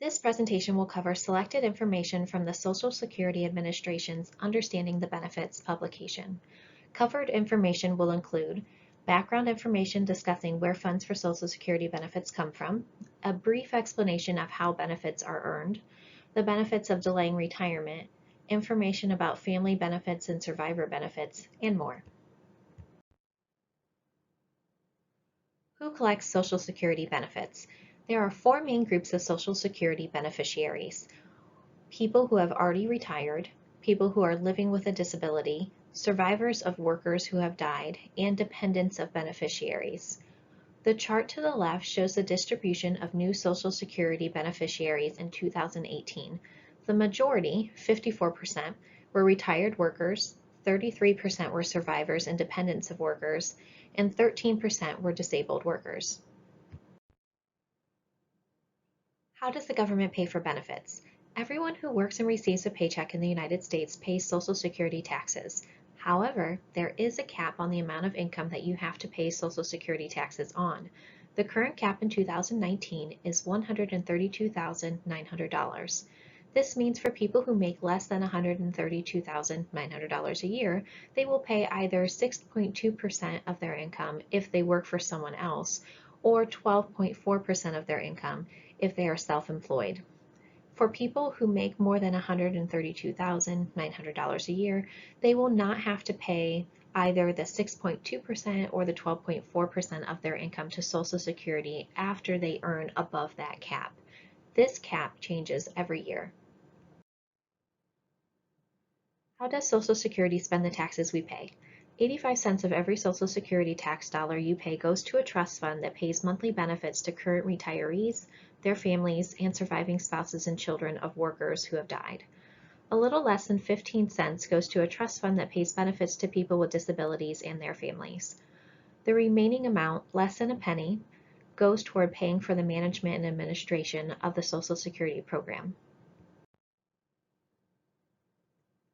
This presentation will cover selected information from the Social Security Administration's Understanding the Benefits publication. Covered information will include background information discussing where funds for Social Security benefits come from, a brief explanation of how benefits are earned, the benefits of delaying retirement, information about family benefits and survivor benefits, and more. Who collects Social Security benefits? There are four main groups of Social Security beneficiaries: people who have already retired, people who are living with a disability, survivors of workers who have died, and dependents of beneficiaries. The chart to the left shows the distribution of new Social Security beneficiaries in 2018. The majority, 54%, were retired workers, 33% were survivors and dependents of workers, and 13% were disabled workers. How does the government pay for benefits? Everyone who works and receives a paycheck in the United States pays Social Security taxes. However, there is a cap on the amount of income that you have to pay Social Security taxes on. The current cap in 2019 is $132,900. This means for people who make less than $132,900 a year, they will pay either 6.2% of their income if they work for someone else, or 12.4% of their income if they are self-employed. For people who make more than $132,900 a year, they will not have to pay either the 6.2% or the 12.4% of their income to Social Security after they earn above that cap. This cap changes every year. How does Social Security spend the taxes we pay? 85 cents of every Social Security tax dollar you pay goes to a trust fund that pays monthly benefits to current retirees, their families, and surviving spouses and children of workers who have died. A little less than 15 cents goes to a trust fund that pays benefits to people with disabilities and their families. The remaining amount, less than a penny, goes toward paying for the management and administration of the Social Security program.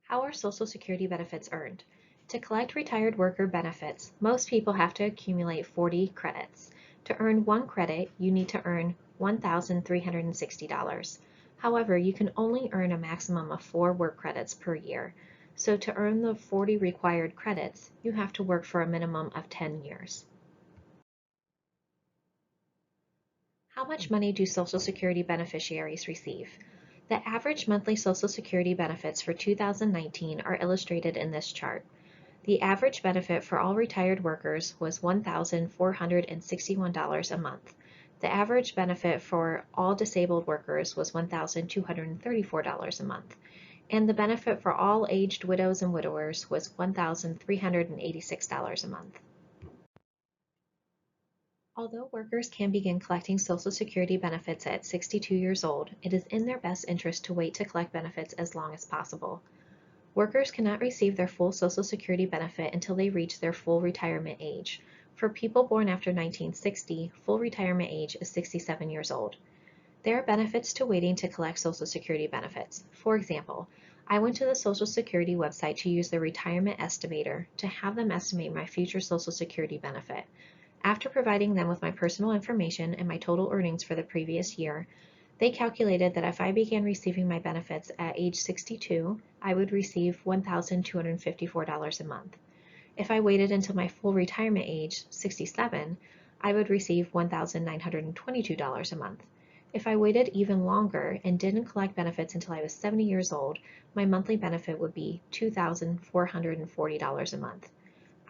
How are Social Security benefits earned? To collect retired worker benefits, most people have to accumulate 40 credits. To earn one credit, you need to earn $1,360. However, you can only earn a maximum of 4 work credits per year. So to earn the 40 required credits, you have to work for a minimum of 10 years. How much money do Social Security beneficiaries receive? The average monthly Social Security benefits for 2019 are illustrated in this chart. The average benefit for all retired workers was $1,461 a month. The average benefit for all disabled workers was $1,234 a month. And the benefit for all aged widows and widowers was $1,386 a month. Although workers can begin collecting Social Security benefits at 62 years old, it is in their best interest to wait to collect benefits as long as possible. Workers cannot receive their full Social Security benefit until they reach their full retirement age. For people born after 1960, full retirement age is 67 years old. There are benefits to waiting to collect Social Security benefits. For example, I went to the Social Security website to use the retirement estimator to have them estimate my future Social Security benefit. After providing them with my personal information and my total earnings for the previous year, they calculated that if I began receiving my benefits at age 62, I would receive $1,254 a month. If I waited until my full retirement age, 67, I would receive $1,922 a month. If I waited even longer and didn't collect benefits until I was 70 years old, my monthly benefit would be $2,440 a month.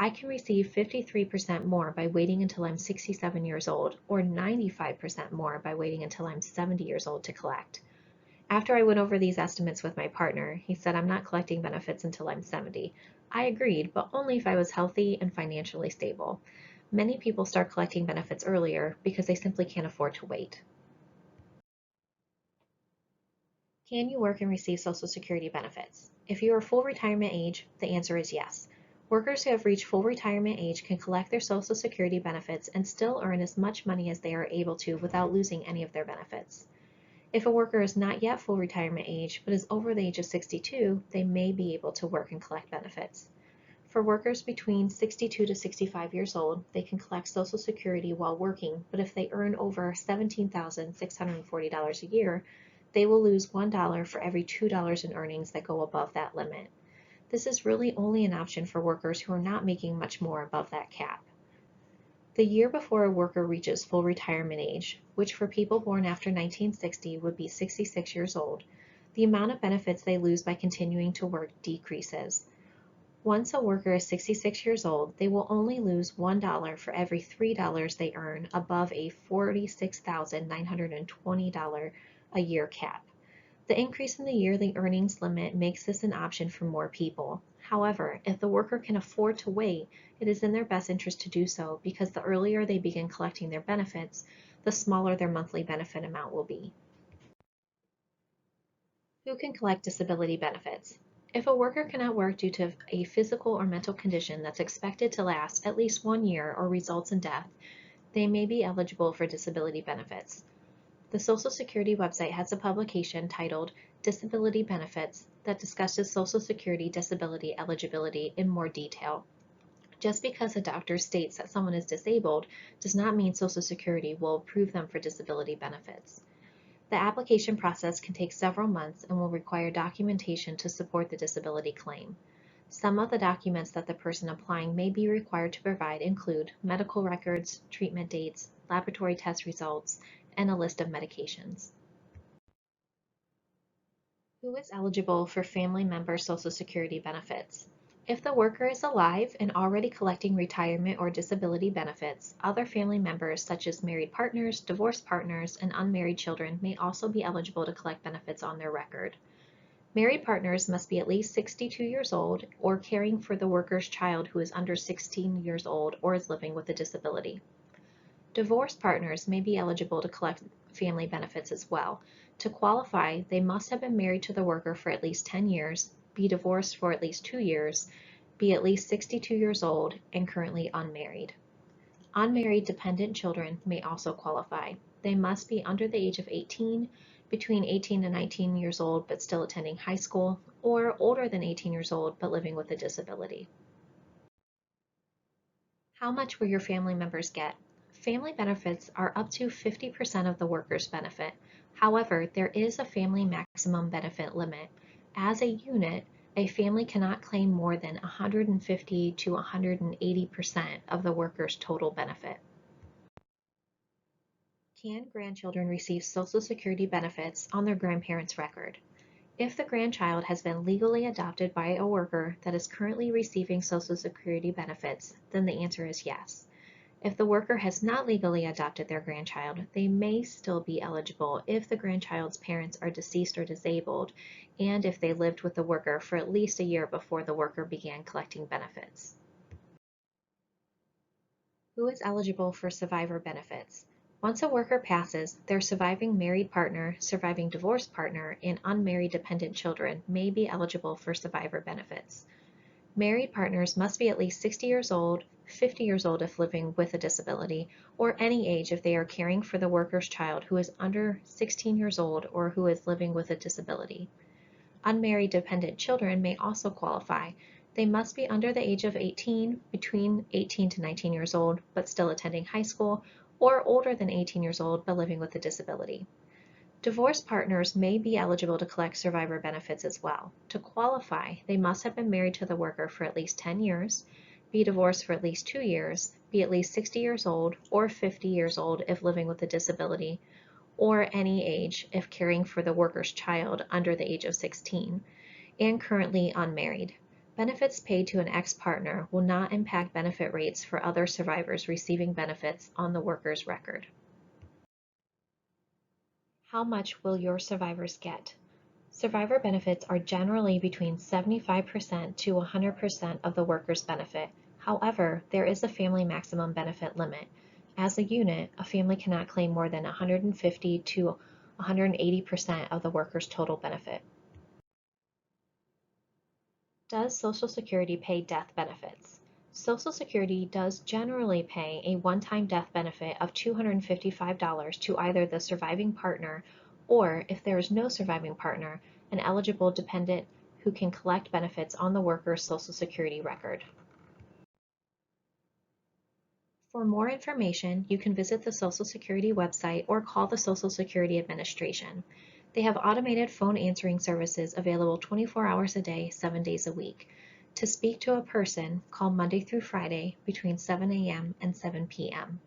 I can receive 53% more by waiting until I'm 67 years old, or 95% more by waiting until I'm 70 years old to collect. After I went over these estimates with my partner, he said I'm not collecting benefits until I'm 70. I agreed, but only if I was healthy and financially stable. Many people start collecting benefits earlier because they simply can't afford to wait. Can you work and receive Social Security benefits? If you are full retirement age, the answer is yes. Workers who have reached full retirement age can collect their Social Security benefits and still earn as much money as they are able to without losing any of their benefits. If a worker is not yet full retirement age but is over the age of 62, they may be able to work and collect benefits. For workers between 62 to 65 years old, they can collect Social Security while working, but if they earn over $17,640 a year, they will lose $1 for every $2 in earnings that go above that limit. This is really only an option for workers who are not making much more above that cap. The year before a worker reaches full retirement age, which for people born after 1960 would be 66 years old, the amount of benefits they lose by continuing to work decreases. Once a worker is 66 years old, they will only lose $1 for every $3 they earn above a $46,920 a year cap. The increase in the yearly earnings limit makes this an option for more people. However, if the worker can afford to wait, it is in their best interest to do so because the earlier they begin collecting their benefits, the smaller their monthly benefit amount will be. Who can collect disability benefits? If a worker cannot work due to a physical or mental condition that's expected to last at least 1 year or results in death, they may be eligible for disability benefits. The Social Security website has a publication titled Disability Benefits that discusses Social Security disability eligibility in more detail. Just because a doctor states that someone is disabled does not mean Social Security will approve them for disability benefits. The application process can take several months and will require documentation to support the disability claim. Some of the documents that the person applying may be required to provide include medical records, treatment dates, laboratory test results, and a list of medications. Who is eligible for family member Social Security benefits? If the worker is alive and already collecting retirement or disability benefits, other family members such as married partners, divorced partners, and unmarried children may also be eligible to collect benefits on their record. Married partners must be at least 62 years old or caring for the worker's child who is under 16 years old or is living with a disability. Divorced partners may be eligible to collect family benefits as well. To qualify, they must have been married to the worker for at least 10 years, be divorced for at least 2 years, be at least 62 years old, and currently unmarried. Unmarried dependent children may also qualify. They must be under the age of 18, between 18 and 19 years old but still attending high school, or older than 18 years old but living with a disability. How much will your family members get? Family benefits are up to 50% of the worker's benefit. However, there is a family maximum benefit limit. As a unit, a family cannot claim more than 150 to 180% of the worker's total benefit. Can grandchildren receive Social Security benefits on their grandparents' record? If the grandchild has been legally adopted by a worker that is currently receiving Social Security benefits, then the answer is yes. If the worker has not legally adopted their grandchild, they may still be eligible if the grandchild's parents are deceased or disabled, and if they lived with the worker for at least a year before the worker began collecting benefits. Who is eligible for survivor benefits? Once a worker passes, their surviving married partner, surviving divorced partner, and unmarried dependent children may be eligible for survivor benefits. Married partners must be at least 60 years old, 50 years old if living with a disability, or any age if they are caring for the worker's child who is under 16 years old or who is living with a disability. Unmarried dependent children may also qualify. They must be under the age of 18, between 18 to 19 years old, but still attending high school, or older than 18 years old but living with a disability. Divorced partners may be eligible to collect survivor benefits as well. To qualify, they must have been married to the worker for at least 10 years, be divorced for at least 2 years, be at least 60 years old or 50 years old if living with a disability, or any age if caring for the worker's child under the age of 16, and currently unmarried. Benefits paid to an ex-partner will not impact benefit rates for other survivors receiving benefits on the worker's record. How much will your survivors get? Survivor benefits are generally between 75% to 100% of the worker's benefit. However, there is a family maximum benefit limit. As a unit, a family cannot claim more than 150 to 180% of the worker's total benefit. Does Social Security pay death benefits? Social Security does generally pay a one-time death benefit of $255 to either the surviving partner or, if there is no surviving partner, an eligible dependent who can collect benefits on the worker's Social Security record. For more information, you can visit the Social Security website or call the Social Security Administration. They have automated phone answering services available 24 hours a day, 7 days a week. To speak to a person, call Monday through Friday between 7 a.m. and 7 p.m.